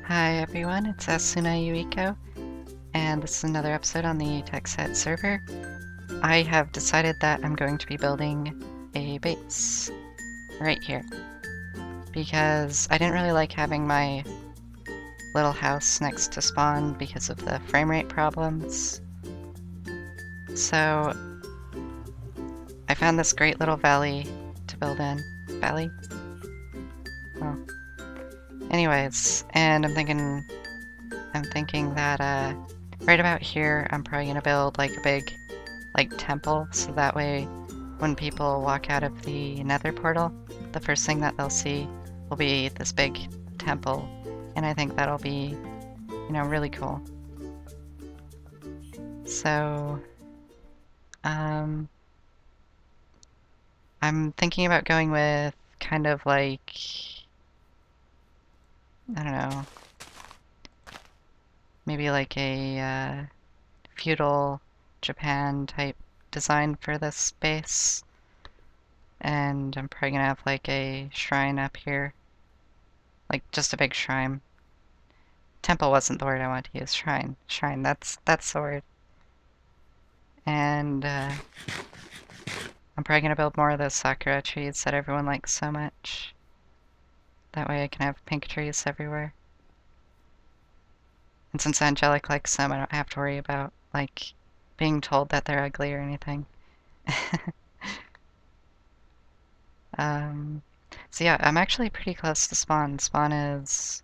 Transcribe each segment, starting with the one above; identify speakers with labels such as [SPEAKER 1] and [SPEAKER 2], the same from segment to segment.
[SPEAKER 1] Hi everyone, it's Asunayuiko, and this is another episode on the TEKSET server. I have decided that I'm going to be building a base right here, because I didn't really like having my little house next to spawn because of the frame rate problems. So I found this great little valley to build in. Valley? Oh. Anyways, and I'm thinking that right about here I'm probably gonna build like a big temple, so that way when people walk out of the nether portal, the first thing that they'll see will be this big temple, and I think that'll be, really cool. So, I'm thinking about going with kind of like, I don't know, maybe like a feudal Japan type design for this base. And I'm probably gonna have like a shrine up here. Like just a big shrine. Temple wasn't the word I wanted to use. Shrine. Shrine, that's the word. And I'm probably gonna build more of those sakura trees that everyone likes so much. That way I can have pink trees everywhere. And since Angelic likes them, I don't have to worry about, like, being told that they're ugly or anything. So yeah, I'm actually pretty close to spawn. Spawn is,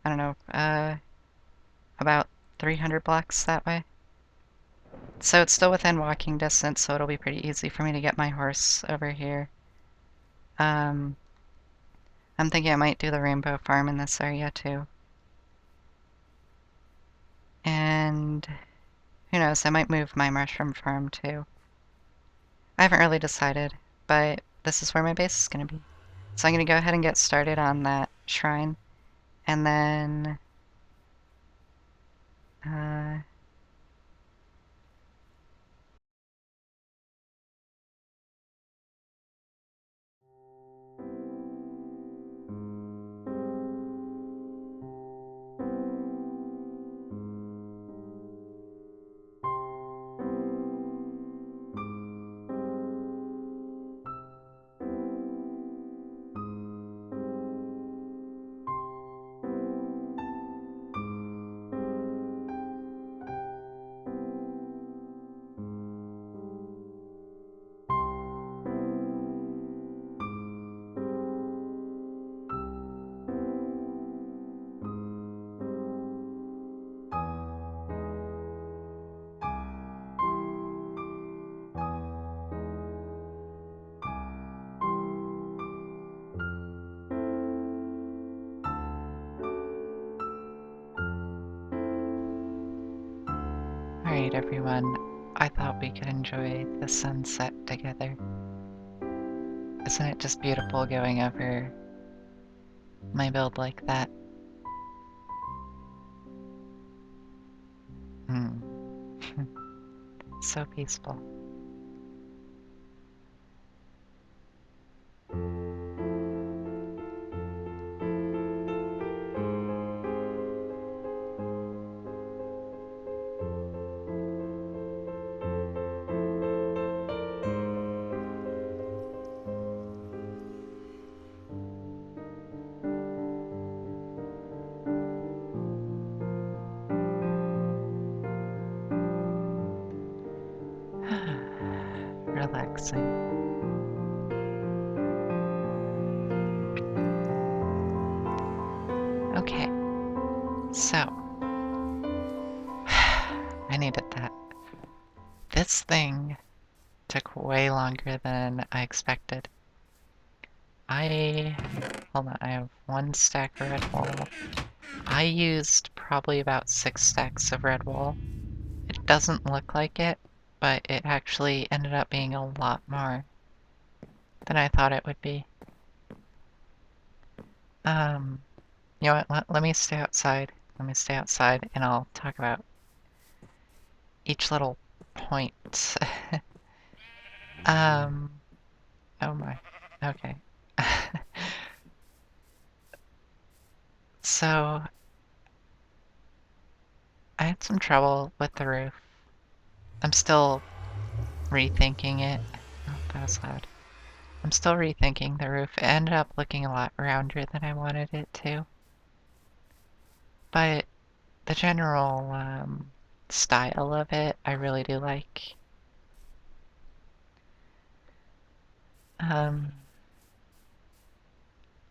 [SPEAKER 1] I don't know, about 300 blocks that way. So it's still within walking distance, so it'll be pretty easy for me to get my horse over here. I'm thinking I might do the rainbow farm in this area too. And who knows, I might move my mushroom farm too. I haven't really decided, but this is where my base is going to be. So I'm going to go ahead and get started on that shrine. And then alright everyone, I thought we could enjoy the sunset together. Isn't it just beautiful going over my build like that? So peaceful. Relaxing. Okay, so I needed that. This thing took way longer than I expected. Hold on, I have 1 stack of red wool. I used probably about 6 stacks of red wool. It doesn't look like it, but it actually ended up being a lot more than I thought it would be. You know what, let me stay outside. Let me stay outside and I'll talk about each little point. Oh my, okay. So, I had some trouble with the roof. I'm still rethinking it. Oh, that was loud. I'm still rethinking the roof. It ended up looking a lot rounder than I wanted it to. But the general style of it, I really do like.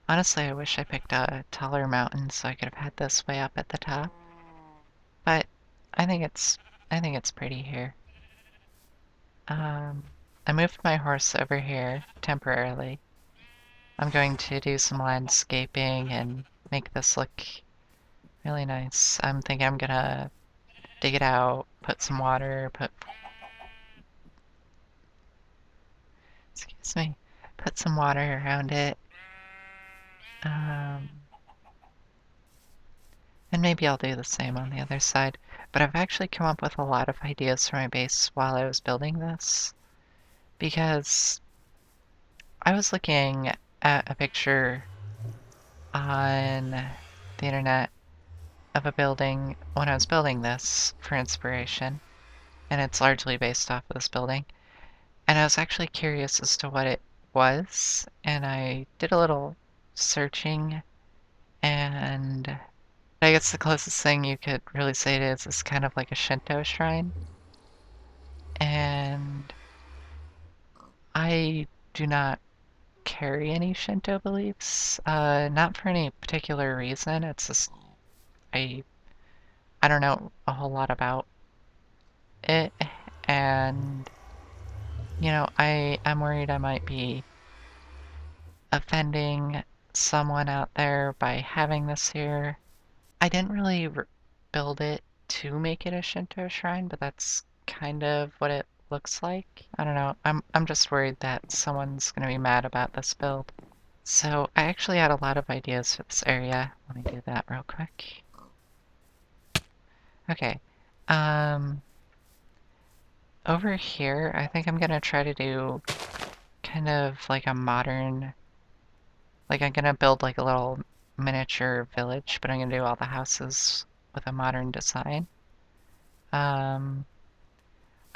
[SPEAKER 1] Honestly, I wish I picked a taller mountain so I could have had this way up at the top. But I think it's pretty here. I moved my horse over here temporarily. I'm going to do some landscaping and make this look really nice. I'm thinking I'm gonna dig it out, put some water, excuse me, put some water around it. And maybe I'll do the same on the other side. But I've actually come up with a lot of ideas for my base while I was building this. Because I was looking at a picture on the internet of a building when I was building this for inspiration. And it's largely based off of this building. And I was actually curious as to what it was. And I did a little searching, and I guess the closest thing you could really say it is kind of like a Shinto shrine. And I do not carry any Shinto beliefs, not for any particular reason. It's just I don't know a whole lot about it, and I'm worried I might be offending someone out there by having this here. I didn't really build it to make it a Shinto shrine, but that's kind of what it looks like. I don't know. I'm just worried that someone's gonna be mad about this build. So I actually had a lot of ideas for this area. Let me do that real quick. Okay. Over here, I think I'm gonna try to do kind of like a modern, like I'm gonna build like a little miniature village, but I'm gonna do all the houses with a modern design. I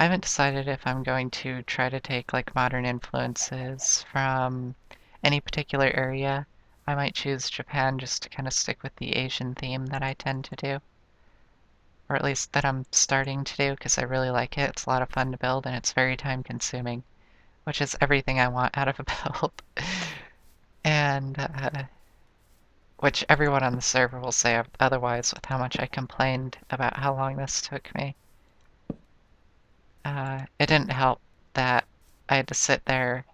[SPEAKER 1] haven't decided if I'm going to try to take like modern influences from any particular area. I might choose Japan just to kind of stick with the Asian theme that I tend to do. Or at least that I'm starting to do because I really like it. It's a lot of fun to build and it's very time consuming, which is everything I want out of a build. And which everyone on the server will say otherwise with how much I complained about how long this took me. It didn't help that I had to sit there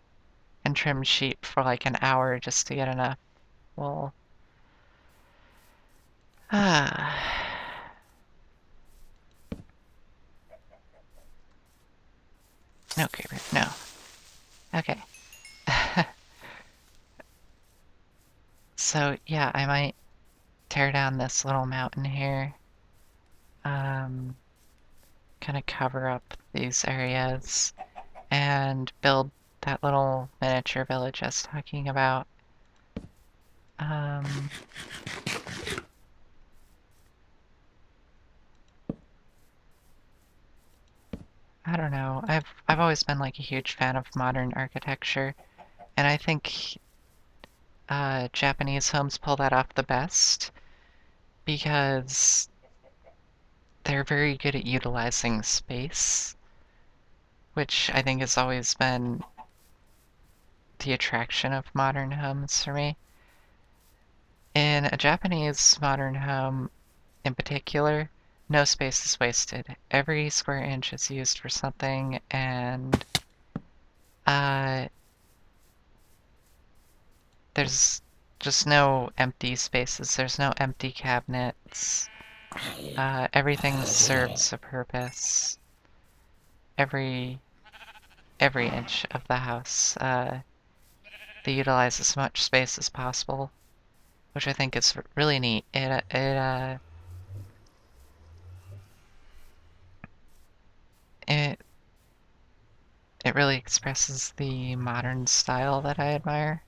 [SPEAKER 1] and trim sheep for like an hour just to get enough wool. No, Creeper, no. Okay. So, yeah, I might tear down this little mountain here. Kind of cover up these areas and build that little miniature village I was talking about. I don't know. I've always been like a huge fan of modern architecture, and I think Japanese homes pull that off the best because they're very good at utilizing space, which I think has always been the attraction of modern homes for me. In a Japanese modern home in particular, no space is wasted. Every square inch is used for something, and there's just no empty spaces. There's no empty cabinets. Everything serves a purpose. Every inch of the house, they utilize as much space as possible, which I think is really neat. It really expresses the modern style that I admire.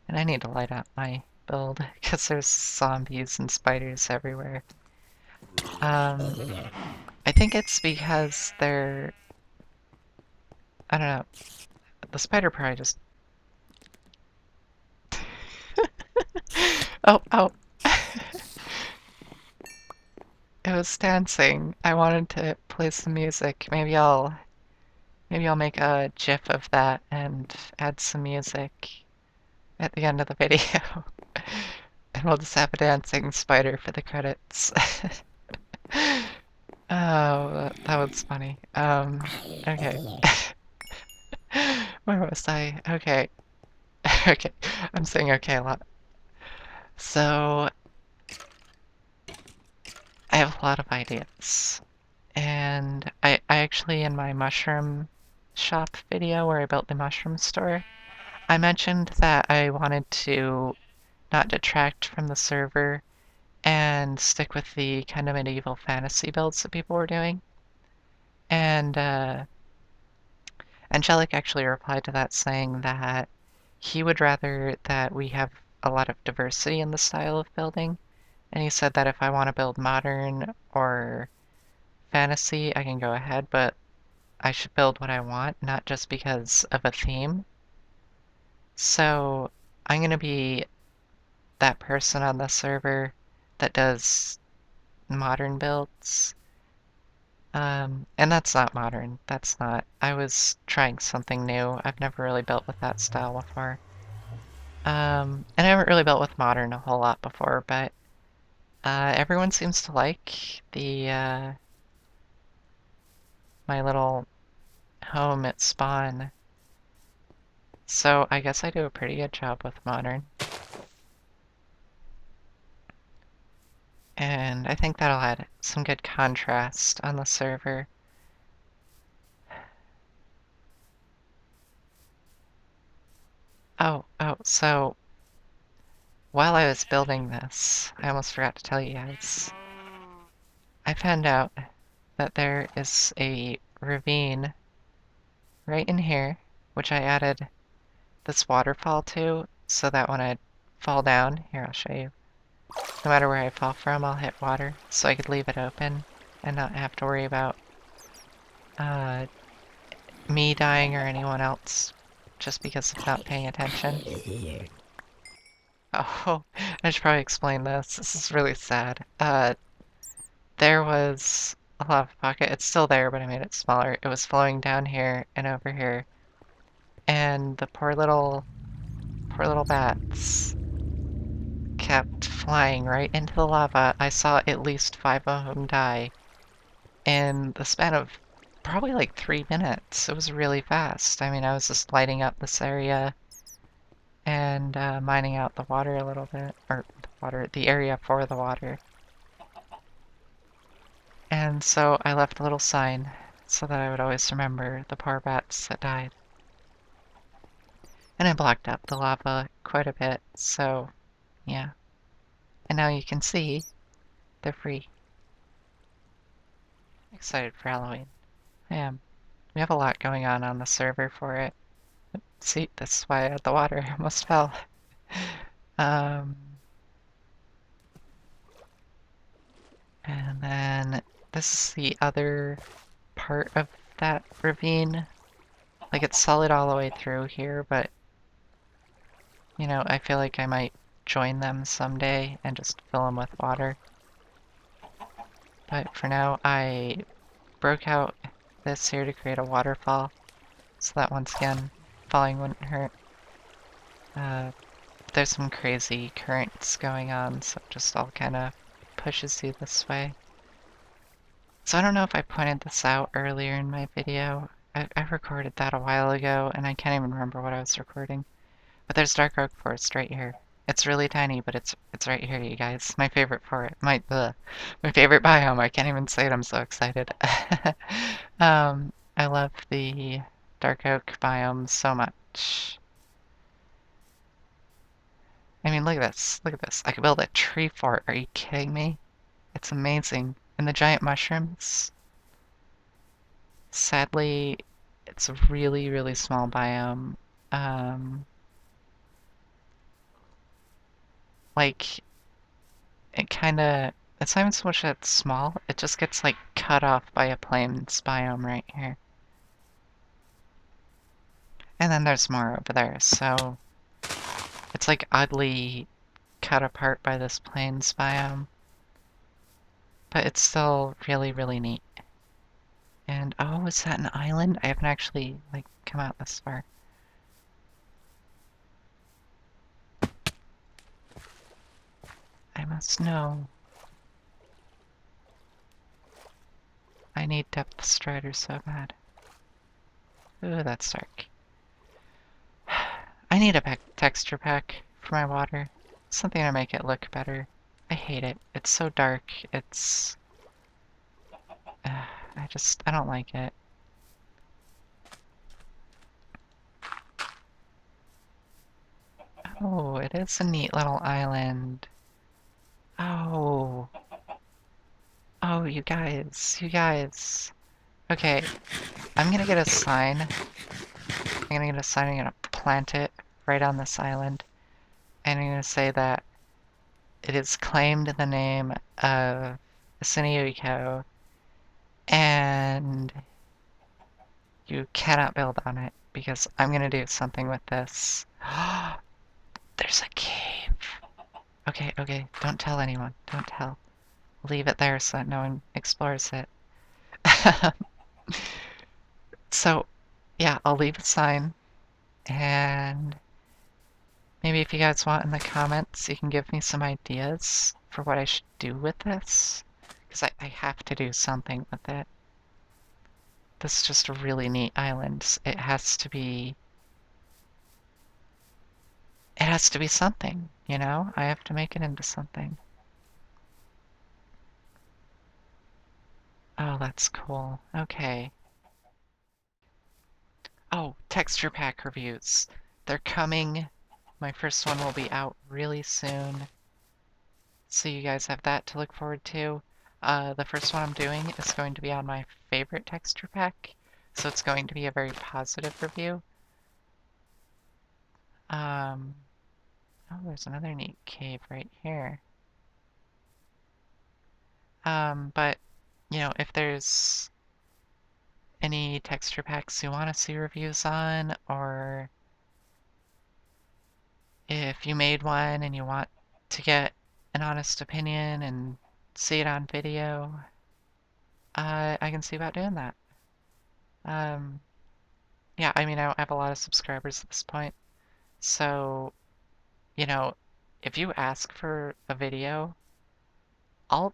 [SPEAKER 1] And I need to light up my build because there's zombies and spiders everywhere. I think it's because they're, I don't know, the spider probably just, oh, oh, it was dancing. I wanted to play some music. Maybe I'll make a GIF of that and add some music at the end of the video. And we'll just have a dancing spider for the credits. Oh, that was funny. Okay. Where was I? Okay. Okay. I'm saying okay a lot. So, I have a lot of ideas. And I actually, in my mushroom shop video where I built the mushroom store, I mentioned that I wanted to not detract from the server and stick with the kind of medieval fantasy builds that people were doing. And Angelic actually replied to that saying that he would rather that we have a lot of diversity in the style of building. And he said that if I want to build modern or fantasy, I can go ahead, but I should build what I want, not just because of a theme. So I'm going to be that person on the server that does modern builds. And that's not modern. That's not. I was trying something new. I've never really built with that style before. And I haven't really built with modern a whole lot before, but everyone seems to like the my little home at spawn. So I guess I do a pretty good job with modern. And I think that'll add some good contrast on the server. Oh, so while I was building this, I almost forgot to tell you guys, I found out that there is a ravine right in here, which I added this waterfall to, so that when I fall down, here I'll show you, no matter where I fall from, I'll hit water, so I could leave it open and not have to worry about me dying or anyone else just because of not paying attention. Oh, I should probably explain this. This is really sad. There was a lava pocket. It's still there, but I made it smaller. It was flowing down here and over here. And the poor little bats kept flying right into the lava. I saw at least 5 of them die in the span of probably like 3 minutes. It was really fast. I mean, I was just lighting up this area and mining out the water a little bit, or the area for the water. And so I left a little sign so that I would always remember the poor bats that died. And I blocked up the lava quite a bit, so yeah. And now you can see they're free. Excited for Halloween. I am. We have a lot going on the server for it. See, this is why I had the water. I almost fell. And then this is the other part of that ravine. Like, it's solid all the way through here, but, you know, I feel like I might join them someday and just fill them with water. But for now, I broke out this here to create a waterfall, so that once again, falling wouldn't hurt. There's some crazy currents going on, so it just all kind of pushes you this way. So I don't know if I pointed this out earlier in my video. I recorded that a while ago, and I can't even remember what I was recording. But there's dark oak forest right here. It's really tiny, but it's right here, you guys. My favorite forest. My favorite biome. I can't even say it. I'm so excited. I love the dark oak biome so much. I mean, look at this. Look at this. I could build a tree fort. Are you kidding me? It's amazing. And the giant mushrooms. Sadly, it's a really, really small biome. Like, it kind of It's not even so much that it's small, it just gets like cut off by a plains biome right here. And then there's more over there, so it's like oddly cut apart by this plains biome. But it's still really, really neat. And oh, is that an island? I haven't actually like come out this far. I must know. I need depth striders so bad. Ooh, that's dark. I need a texture pack for my water. Something to make it look better. I hate it. It's so dark. It's... I don't like it. Oh, it is a neat little island. Oh. Oh, you guys. You guys. Okay, I'm gonna get a sign. I'm gonna plant it right on this island. And I'm gonna say that it is claimed in the name of Asunayuiko, and you cannot build on it because I'm gonna do something with this. There's a cave. Okay, okay, don't tell anyone. Don't tell. Leave it there so that no one explores it. So, yeah, I'll leave a sign, and maybe if you guys want in the comments, you can give me some ideas for what I should do with this, because I have to do something with it. This is just a really neat island. It has to be something, you know? I have to make it into something. Oh, that's cool. Okay. Oh, texture pack reviews. They're coming. My first one will be out really soon. So you guys have that to look forward to. The first one I'm doing is going to be on my favorite texture pack. So it's going to be a very positive review. Oh, there's another neat cave right here. But, you know, if there's any texture packs you want to see reviews on, or if you made one and you want to get an honest opinion and see it on video, I can see about doing that. Yeah, I mean, I don't have a lot of subscribers at this point, so, you know, if you ask for a video, I'll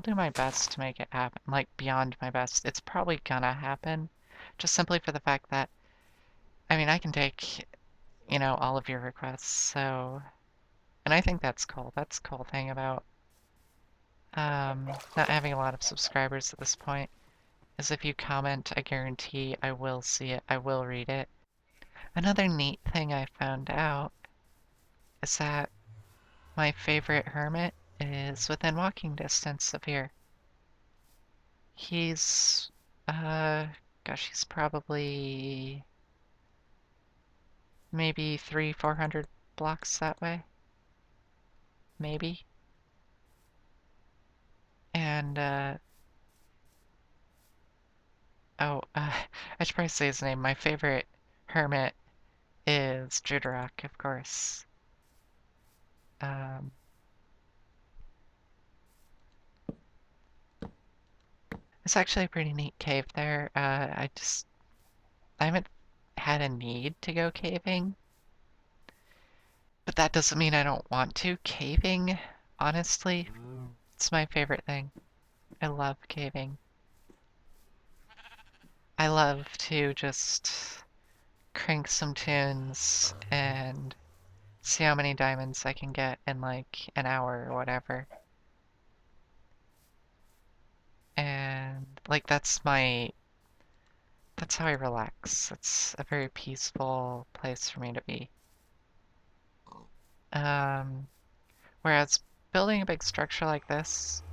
[SPEAKER 1] do my best to make it happen, like beyond my best. It's probably gonna happen, just simply for the fact that, I mean, I can take, you know, all of your requests, so, and I think that's cool. That's a cool thing about not having a lot of subscribers at this point, is if you comment, I guarantee I will see it, I will read it. Another neat thing I found out is that my favorite hermit is within walking distance of here. He's, gosh, he's probably maybe 300-400 blocks that way. Maybe. And, I should probably say his name. My favorite hermit is Judarok, of course. It's actually a pretty neat cave there. I haven't had a need to go caving, but that doesn't mean I don't want to. Caving, honestly, it's my favorite thing. I love caving. I love to just crank some tunes and see how many diamonds I can get in like an hour or whatever. And like that's how I relax. It's a very peaceful place for me to be. Whereas building a big structure like this,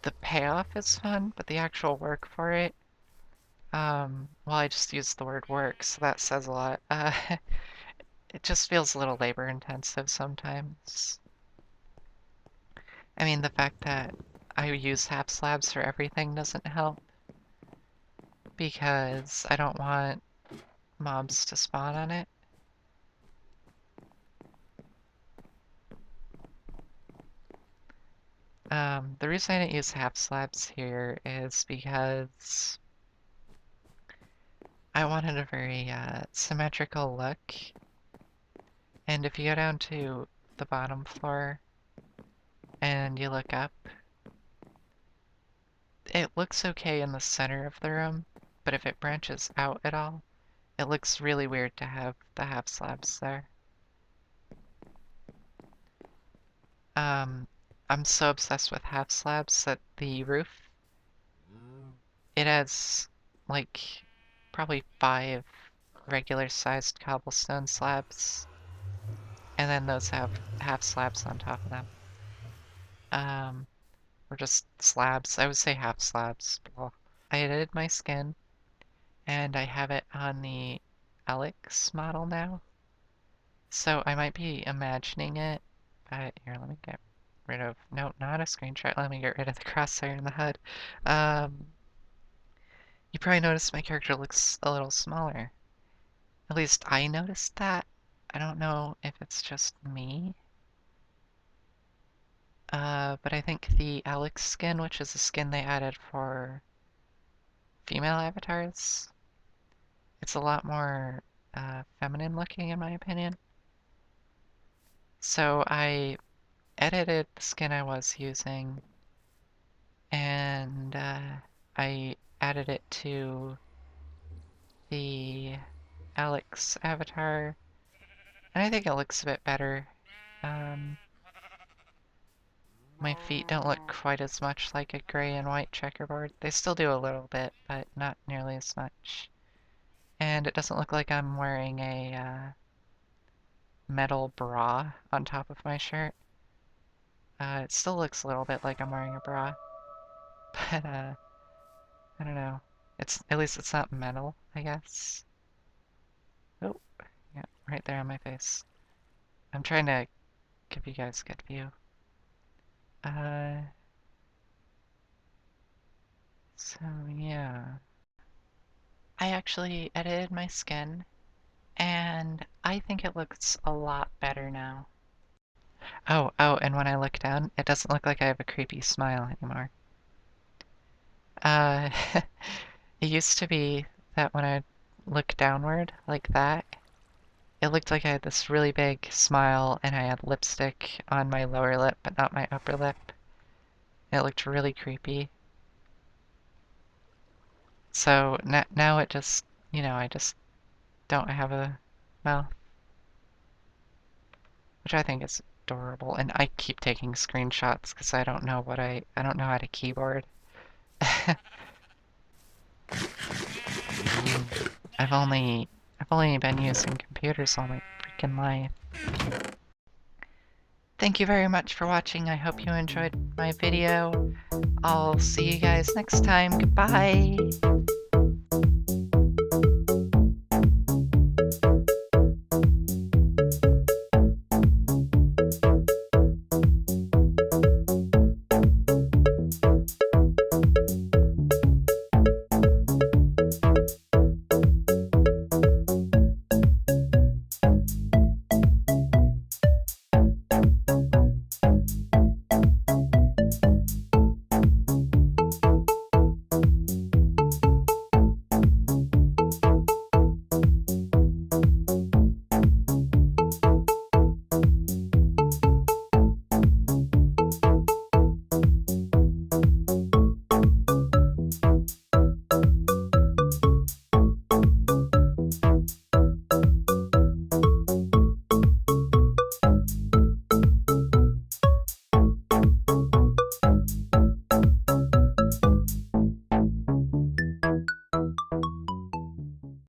[SPEAKER 1] the payoff is fun, but the actual work for it, well, I just used the word work, so that says a lot. It just feels a little labor intensive sometimes. I mean, the fact that I use half slabs for everything doesn't help, because I don't want mobs to spawn on it. The reason I didn't use half slabs here is because I wanted a very symmetrical look, and if you go down to the bottom floor and you look up, it looks okay in the center of the room, but if it branches out at all, it looks really weird to have the half slabs there. I'm so obsessed with half slabs that the roof, it has like probably 5 regular sized cobblestone slabs, and then those have half slabs on top of them. Or just slabs. I would say half slabs. Blah. I edited my skin, and I have it on the Alex model now. So I might be imagining it, but here, let me get rid of, no, not a screenshot. Let me get rid of the crosshair in the HUD. You probably noticed my character looks a little smaller. At least I noticed that. I don't know if it's just me. But I think the Alex skin, which is a skin they added for female avatars, it's a lot more feminine looking in my opinion. So I edited the skin I was using, and I added it to the Alex avatar, and I think it looks a bit better. My feet don't look quite as much like a gray and white checkerboard. They still do a little bit, but not nearly as much. And it doesn't look like I'm wearing a metal bra on top of my shirt. It still looks a little bit like I'm wearing a bra, but I don't know. At least it's not metal, I guess. Oh, yeah, right there on my face. I'm trying to give you guys a good view. So yeah. I actually edited my skin, and I think it looks a lot better now. Oh, and when I look down, it doesn't look like I have a creepy smile anymore. Uh, it used to be that when I look downward like that, it looked like I had this really big smile and I had lipstick on my lower lip, but not my upper lip. It looked really creepy. So now it just, I just don't have a mouth, which I think is adorable. And I keep taking screenshots because I don't know I don't know how to keyboard. I've only been using computers all my freaking life. Thank you very much for watching. I hope you enjoyed my video. I'll see you guys next time. Goodbye!